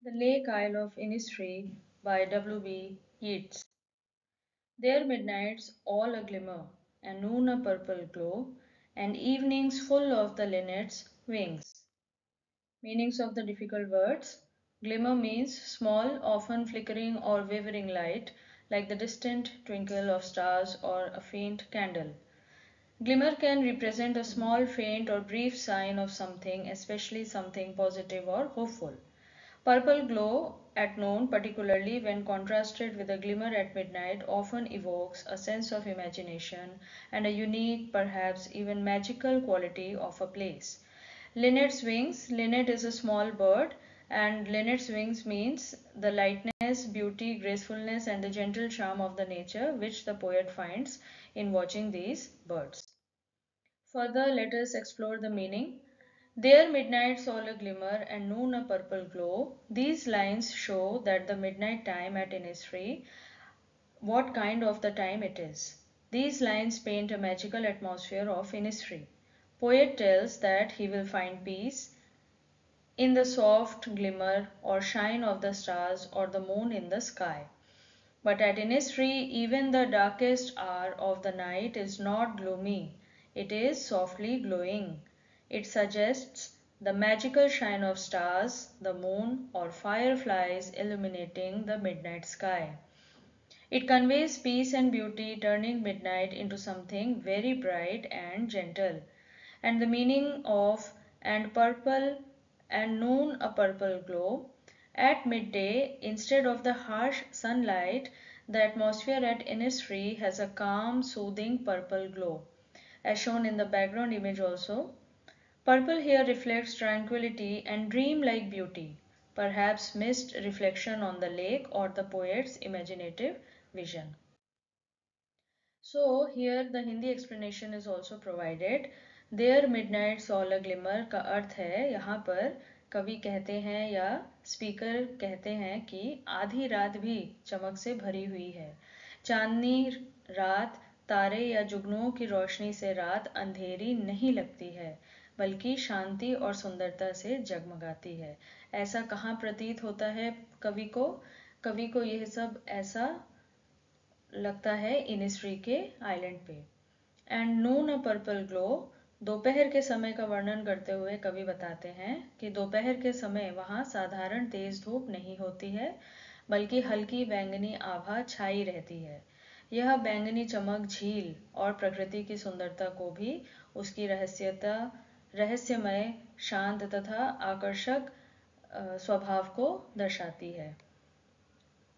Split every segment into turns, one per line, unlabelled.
The Lake Isle of Innisfree by W.B. Yeats. There midnights all a glimmer, and noon a purple glow, and evenings full of the linnet's wings. Meanings of the difficult words. Glimmer means small, often flickering or wavering light, like the distant twinkle of stars or a faint candle. Glimmer can represent a small, faint, or brief sign of something, especially something positive or hopeful. Purple glow at noon, particularly when contrasted with a glimmer at midnight, often evokes a sense of imagination and a unique, perhaps even magical quality of a place. Linnet's wings. Linnet is a small bird, and linnet's wings means the lightness, beauty, gracefulness, and the gentle charm of the nature which the poet finds in watching these birds. Further, let us explore the meaning. There midnights all a glimmer and noon a purple glow. These lines show that the midnight time at Innisfree, what kind of the time it is. These lines paint a magical atmosphere of Innisfree. Poet tells that he will find peace in the soft glimmer or shine of the stars or the moon in the sky. But at Innisfree, even the darkest hour of the night is not gloomy. It is softly glowing. It suggests the magical shine of stars, the moon, or fireflies illuminating the midnight sky. It conveys peace and beauty, turning midnight into something very bright and gentle. And the meaning of and purple and noon a purple glow. At midday, instead of the harsh sunlight, the atmosphere at Innisfree has a calm, soothing purple glow, as shown in the background image also. Purple here reflects tranquility and dream-like beauty, perhaps mist reflection on the lake or the poet's imaginative vision. So here the Hindi explanation is also provided. There midnight saw a glimmer का अर्थ है यहाँ पर कवि कहते हैं या speaker कहते हैं कि आधी रात भी चमक से भरी हुई है। चांदनी रात तारे या जुगनुओं की रोशनी से रात अंधेरी नहीं लगती है, बल्कि शांति और सुंदरता से जगमगाती है। ऐसा कहाँ प्रतीत होता है कवि को यह सब ऐसा लगता है इनिस्ट्री के आइलैंड पे। And Noon a purple glow, दोपहर के समय का वर्णन करते हुए कवि बताते हैं कि दोपहर के समय वहाँ साधारण तेज धूप नहीं होती है, बल्कि हल्की बैंगनी आभा छाई रहती है। यह बैंगनी चमक झील और प्रकृति की सुंदरता को भी उसकी रहस्यमय, शांत तथा आकर्षक स्वभाव को दर्शाती है।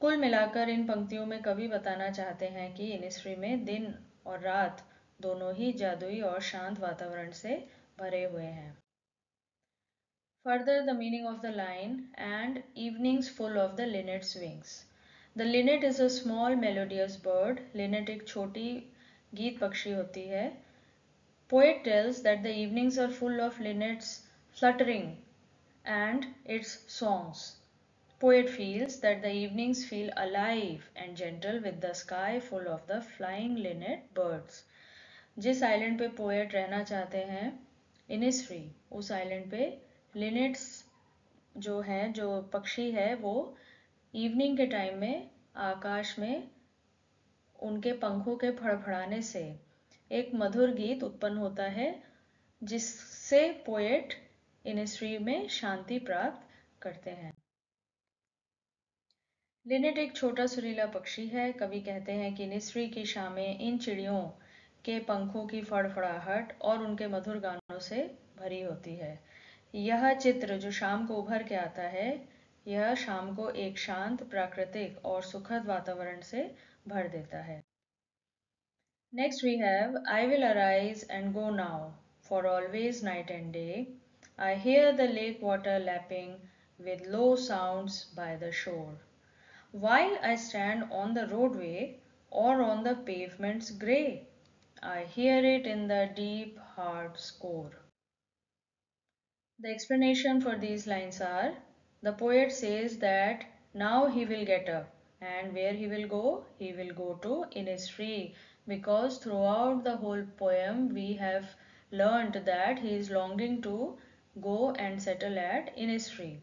कुल मिलाकर इन पंक्तियों में कवि बताना चाहते हैं कि इनिस्ट्री में दिन और रात दोनों ही जादुई और शांत वातावरण से भरे हुए हैं। Further, the meaning of the line and evenings full of the linnet's wings. The linnet is a small melodious bird. Linnet एक छोटी गीत पक्षी होती है। Poet tells that the evenings are full of linnets fluttering and its songs. Poet feels that the evenings feel alive and gentle with the sky full of the flying linnet birds. जिस island पे poet रहना चाहते हैं Innisfree, उस island पे लिनेट्स जो पक्षी है वो इवनिंग के टाइम में आकाश में उनके पंखों के फड़फड़ाने से एक मधुर गीत उत्पन्न होता है, जिससे पोएट इनिस्ट्री में शांति प्राप्त करते हैं। लिनेट एक छोटा सुरीला पक्षी है। कवि कहते हैं कि निसरी की शामें इन चिड़ियों के पंखों की फड़फड़ाहट और उनके मधुर गानों से भरी होती है। यह चित्र जो शाम को उभर के आता है, यह शाम को एक शांत, प्राकृतिक और सुखद वातावरण से भर देता है। Next we have I will arise and go now, for always night and day. I hear the lake water lapping with low sounds by the shore. While I stand on the roadway or on the pavement's grey, I hear it in the deep hard score. The explanation for these lines are, the poet says that now he will get up, and where he will go? He will go to Innisfree, because throughout the whole poem we have learnt that he is longing to go and settle at Innisfree.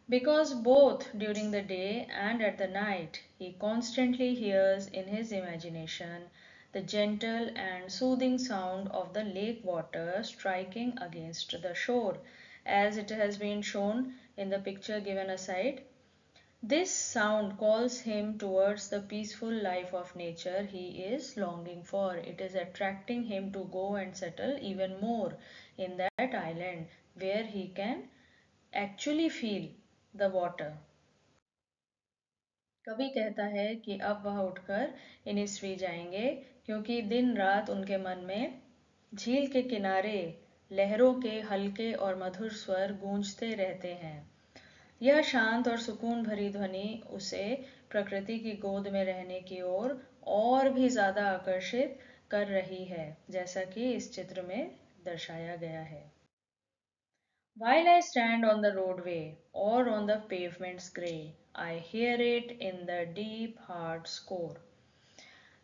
Because both during the day and at the night he constantly hears in his imagination the gentle and soothing sound of the lake water striking against the shore, as it has been shown in the picture given aside. This sound calls him towards the peaceful life of nature he is longing for. It is attracting him to go and settle even more in that island where he can actually feel the water. कवि कहता है कि अब वह उठकर इनिस्ट्री जाएंगे क्योंकि दिन रात उनके मन में झील के किनारे लहरों के हल्के और मधुर स्वर गूंजते रहते हैं। यह शांत और सुकून भरी ध्वनि उसे प्रकृति की गोद में रहने की ओर और भी ज्यादा आकर्षित कर रही है, जैसा कि इस चित्र में दर्शाया गया है। While I stand on the roadway or on the pavement's grey, I hear it in the deep hard score.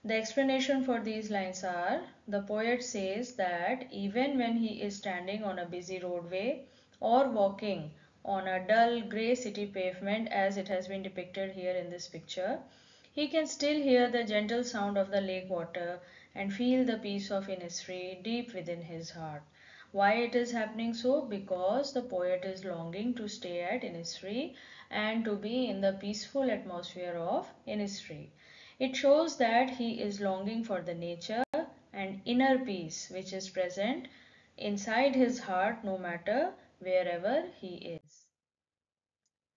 The explanation for these lines are: the poet says that even when he is standing on a busy roadway or walking on a dull grey city pavement, as it has been depicted here in this picture, he can still hear the gentle sound of the lake water and feel the peace of Innisfree deep within his heart. Why it is happening so? Because the poet is longing to stay at Innisfree and to be in the peaceful atmosphere of Innisfree. It shows that he is longing for the nature and inner peace which is present inside his heart no matter wherever he is.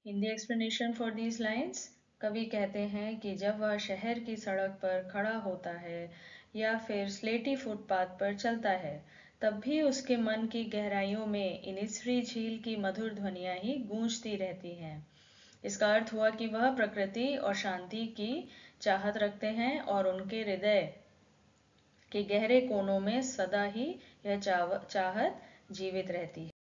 Hindi explanation for these lines. कवि कहते हैं कि जब वह शहर की सड़क पर खड़ा होता है या फिर स्लेटी फुटपाथ पर चलता है, तब भी उसके मन की गहराइयों में इनिस्फ्री झील की मधुर ध्वनियाँ ही गूंजती रहती हैं। इसका अर्थ हुआ कि वह प्रकृति और शांति की चाहत रखते हैं और उनके हृदय के गहरे कोनों में सदा ही यह चाहत जीवित रहती है।